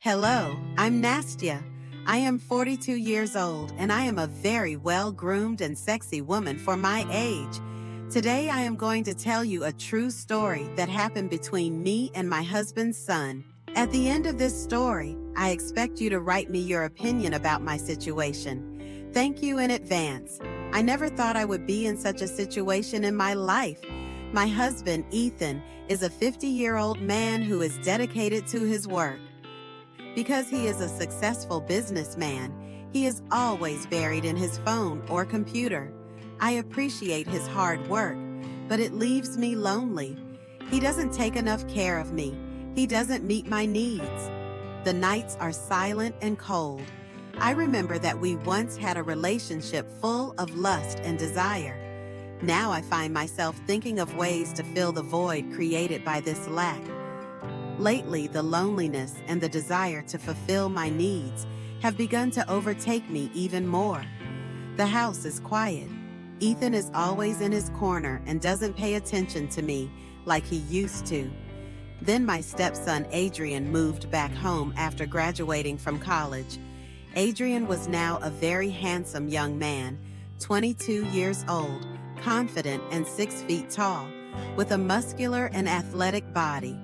Hello, I'm Nastya. I am 42 years old and I am a very well-groomed and sexy woman for my age. Today I am going to tell you a true story that happened between me and my husband's son. At the end of this story, I expect you to write me your opinion about my situation. Thank you in advance. I never thought I would be in such a situation in my life. My husband, Ethan, is a 50-year-old man who is dedicated to his work. Because he is a successful businessman, he is always buried in his phone or computer. I appreciate his hard work, but it leaves me lonely. He doesn't take enough care of me. He doesn't meet my needs. The nights are silent and cold. I remember that we once had a relationship full of lust and desire. Now I find myself thinking of ways to fill the void created by this lack. Lately, the loneliness and the desire to fulfill my needs have begun to overtake me even more. The house is quiet. Ethan is always in his corner and doesn't pay attention to me like he used to. Then my stepson Adrian moved back home after graduating from college. Adrien was now a very handsome young man, 22 years old, confident and 6 feet tall, with a muscular and athletic body.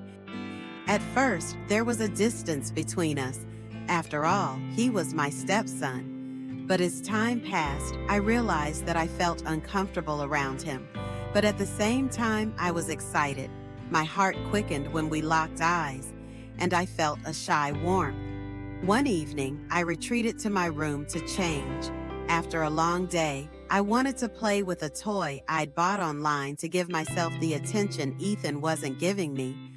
At first, there was a distance between us. After all, he was my stepson. But as time passed, I realized that I felt uncomfortable around him. But at the same time, I was excited. My heart quickened when we locked eyes, and I felt a shy warmth. One evening, I retreated to my room to change. After a long day, I wanted to play with a toy I'd bought online to give myself the attention Ethan wasn't giving me.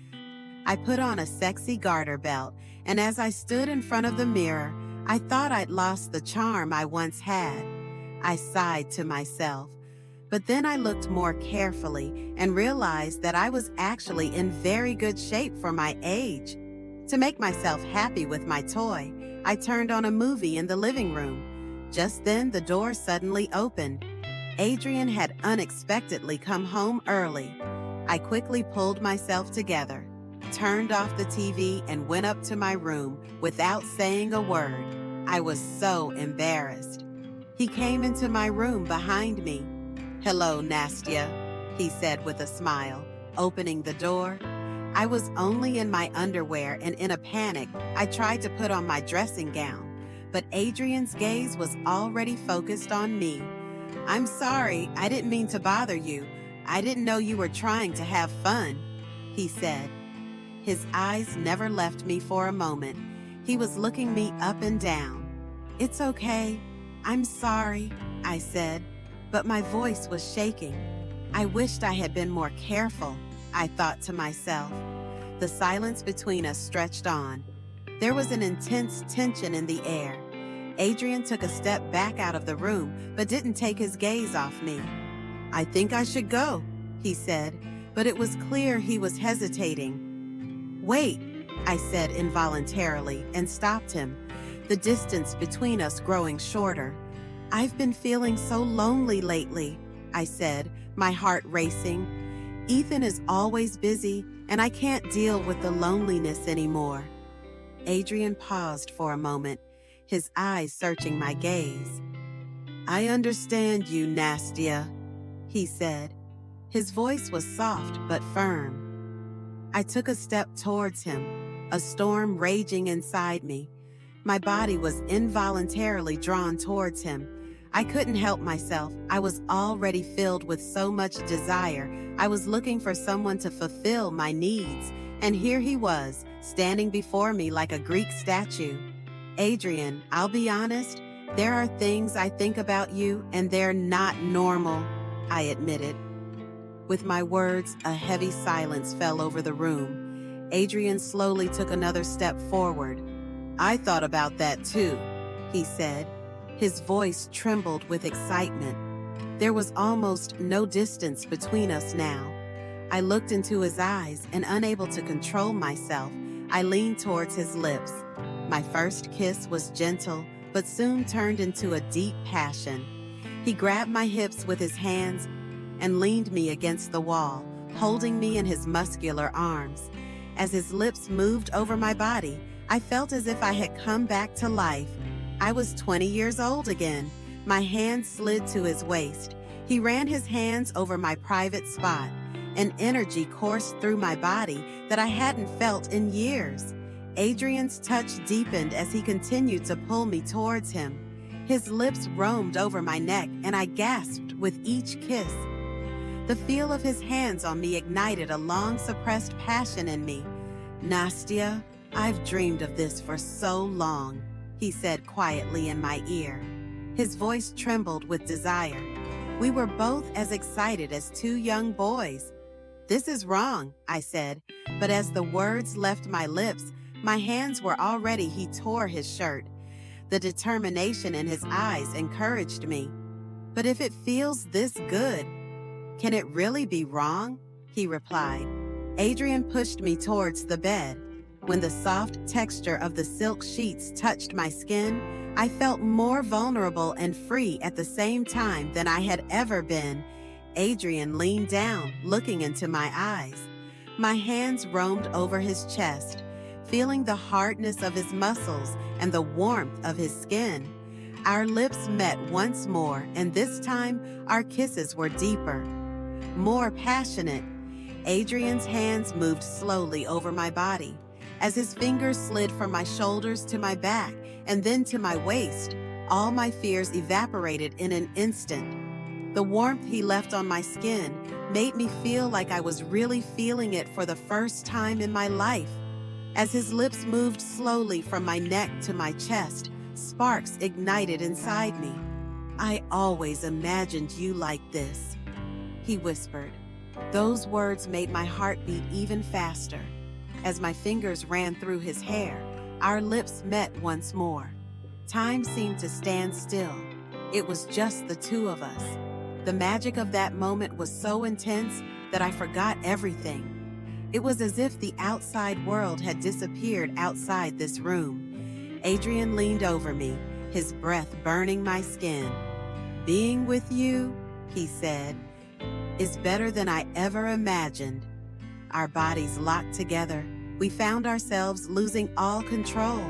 I put on a sexy garter belt, and as I stood in front of the mirror, I thought I'd lost the charm I once had. I sighed to myself. But then I looked more carefully and realized that I was actually in very good shape for my age. To make myself happy with my toy, I turned on a movie in the living room. Just then, the door suddenly opened. Adrien had unexpectedly come home early. I quickly pulled myself together, turned off the TV, and went up to my room without saying a word. I was so embarrassed. He came into my room behind me. "Hello, Nastya," he said with a smile, opening the door. I was only in my underwear, and in a panic, I tried to put on my dressing gown, but Adrien's gaze was already focused on me. "I'm sorry, I didn't mean to bother you. I didn't know you were trying to have fun," he said. His eyes never left me for a moment. He was looking me up and down. "It's okay. I'm sorry," I said, but my voice was shaking. I wished I had been more careful, I thought to myself. The silence between us stretched on. There was an intense tension in the air. Adrien took a step back out of the room, but didn't take his gaze off me. "I think I should go," he said, but it was clear he was hesitating. "Wait," I said involuntarily and stopped him, the distance between us growing shorter. "I've been feeling so lonely lately," I said, my heart racing. "Ethan is always busy, and I can't deal with the loneliness anymore." Adrien paused for a moment, his eyes searching my gaze. "I understand you, Nastya," he said. His voice was soft but firm. I took a step towards him, a storm raging inside me. My body was involuntarily drawn towards him. I couldn't help myself. I was already filled with so much desire. I was looking for someone to fulfill my needs, and here he was, standing before me like a Greek statue. "Adrien, I'll be honest, there are things I think about you, and they're not normal," I admitted. With my words, a heavy silence fell over the room. Adrien slowly took another step forward. "I thought about that too," he said. His voice trembled with excitement. There was almost no distance between us now. I looked into his eyes, and unable to control myself, I leaned towards his lips. My first kiss was gentle, but soon turned into a deep passion. He grabbed my hips with his hands and leaned me against the wall, holding me in his muscular arms. As his lips moved over my body, I felt as if I had come back to life. I was 20 years old again. My hand slid to his waist. He ran his hands over my private spot. An energy coursed through my body that I hadn't felt in years. Adrian's touch deepened as he continued to pull me towards him. His lips roamed over my neck, and I gasped with each kiss. The feel of his hands on me ignited a long-suppressed passion in me. "Nastya, I've dreamed of this for so long," he said quietly in my ear. His voice trembled with desire. We were both as excited as two young boys. "This is wrong," I said, but as the words left my lips, my hands were already. He tore his shirt. The determination in his eyes encouraged me. "But if it feels this good, can it really be wrong?" he replied. Adrian pushed me towards the bed. When the soft texture of the silk sheets touched my skin, I felt more vulnerable and free at the same time than I had ever been. Adrian leaned down, looking into my eyes. My hands roamed over his chest, feeling the hardness of his muscles and the warmth of his skin. Our lips met once more, and this time our kisses were deeper, more passionate. Adrian's hands moved slowly over my body. As his fingers slid from my shoulders to my back and then to my waist, all my fears evaporated in an instant. The warmth he left on my skin made me feel like I was really feeling it for the first time in my life. As his lips moved slowly from my neck to my chest, sparks ignited inside me. "I always imagined you like this," he whispered. Those words made my heart beat even faster. As my fingers ran through his hair, our lips met once more. Time seemed to stand still. It was just the two of us. The magic of that moment was so intense that I forgot everything. It was as if the outside world had disappeared outside this room. Adrian leaned over me, his breath burning my skin. "Being with you," he said, "is better than I ever imagined." Our bodies locked together. We found ourselves losing all control.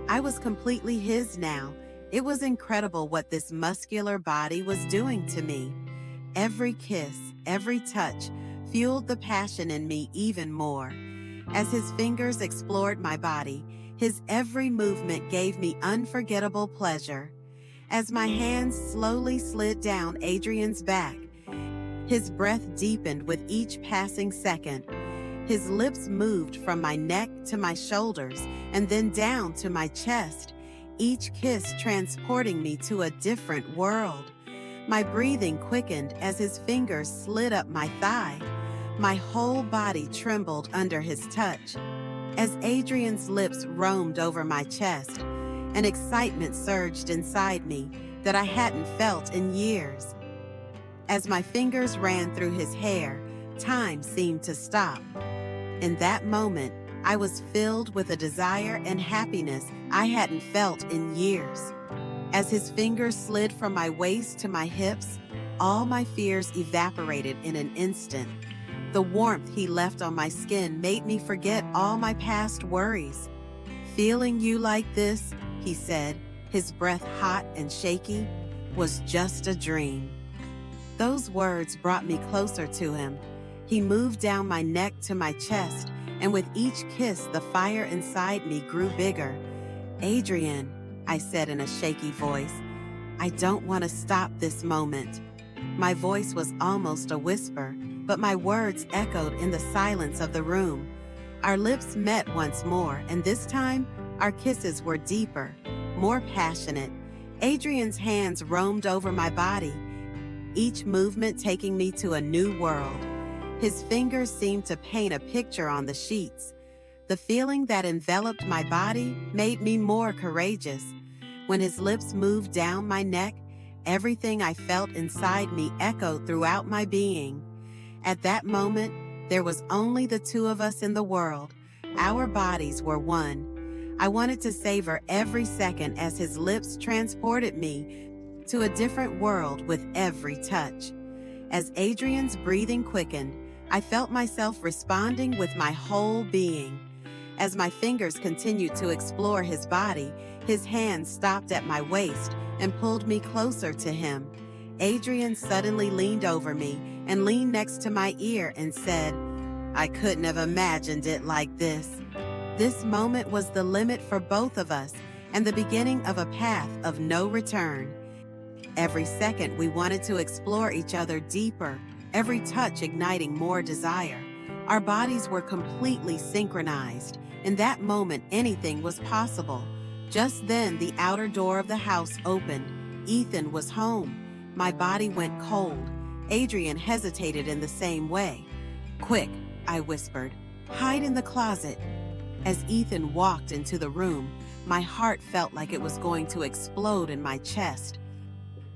I was completely his now. It was incredible what this muscular body was doing to me. Every kiss, every touch, fueled the passion in me even more. As his fingers explored my body, his every movement gave me unforgettable pleasure. As my hands slowly slid down Adrian's back, his breath deepened with each passing second. His lips moved from my neck to my shoulders and then down to my chest, each kiss transporting me to a different world. My breathing quickened as his fingers slid up my thigh. My whole body trembled under his touch. As Adrian's lips roamed over my chest, an excitement surged inside me that I hadn't felt in years. As my fingers ran through his hair, time seemed to stop. In that moment, I was filled with a desire and happiness I hadn't felt in years. As his fingers slid from my waist to my hips, all my fears evaporated in an instant. The warmth he left on my skin made me forget all my past worries. "Feeling you like this," he said, his breath hot and shaky, "was just a dream." Those words brought me closer to him. He moved down my neck to my chest, and with each kiss, the fire inside me grew bigger. "Adrian," I said in a shaky voice, "I don't want to stop this moment." My voice was almost a whisper, but my words echoed in the silence of the room. Our lips met once more, and this time, our kisses were deeper, more passionate. Adrian's hands roamed over my body, each movement taking me to a new world. His fingers seemed to paint a picture on the sheets. The feeling that enveloped my body made me more courageous. When his lips moved down my neck, everything I felt inside me echoed throughout my being. At that moment, there was only the two of us in the world. Our bodies were one. I wanted to savor every second as his lips transported me to a different world with every touch. As Adrian's breathing quickened, I felt myself responding with my whole being. As my fingers continued to explore his body, his hand stopped at my waist and pulled me closer to him. Adrian suddenly leaned over me and leaned next to my ear and said, "I couldn't have imagined it like this." This moment was the limit for both of us and the beginning of a path of no return. Every second we wanted to explore each other deeper, every touch igniting more desire. Our bodies were completely synchronized. In that moment, anything was possible. Just then, the outer door of the house opened. Ethan was home. My body went cold. Adrian hesitated in the same way. "Quick," I whispered. "Hide in the closet." As Ethan walked into the room, my heart felt like it was going to explode in my chest.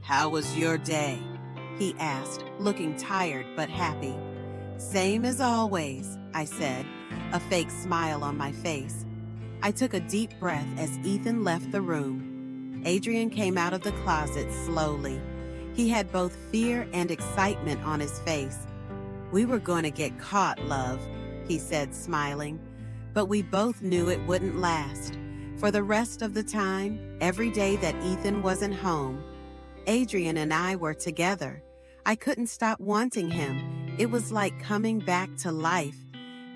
"How was your day?" he asked, looking tired but happy. "Same as always," I said, a fake smile on my face. I took a deep breath as Ethan left the room. Adrian came out of the closet slowly. He had both fear and excitement on his face. "We were going to get caught, love," he said, smiling. But we both knew it wouldn't last. For the rest of the time, every day that Ethan wasn't home, Adrian and I were together. I couldn't stop wanting him. It was like coming back to life.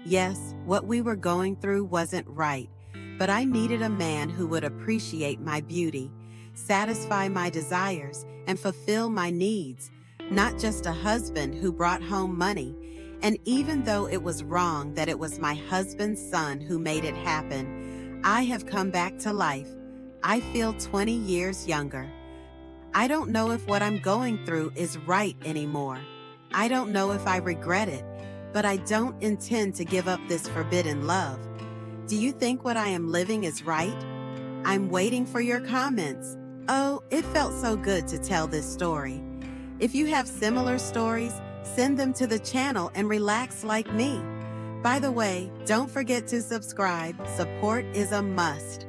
Yes, what we were going through wasn't right, but I needed a man who would appreciate my beauty, satisfy my desires, and fulfill my needs, not just a husband who brought home money. And even though it was wrong that it was my husband's son who made it happen, I have come back to life. I feel 20 years younger. I don't know if what I'm going through is right anymore. I don't know if I regret it, but I don't intend to give up this forbidden love. Do you think what I am living is right? I'm waiting for your comments. Oh, it felt so good to tell this story. If you have similar stories, send them to the channel and relax like me. By the way, don't forget to subscribe. Support is a must.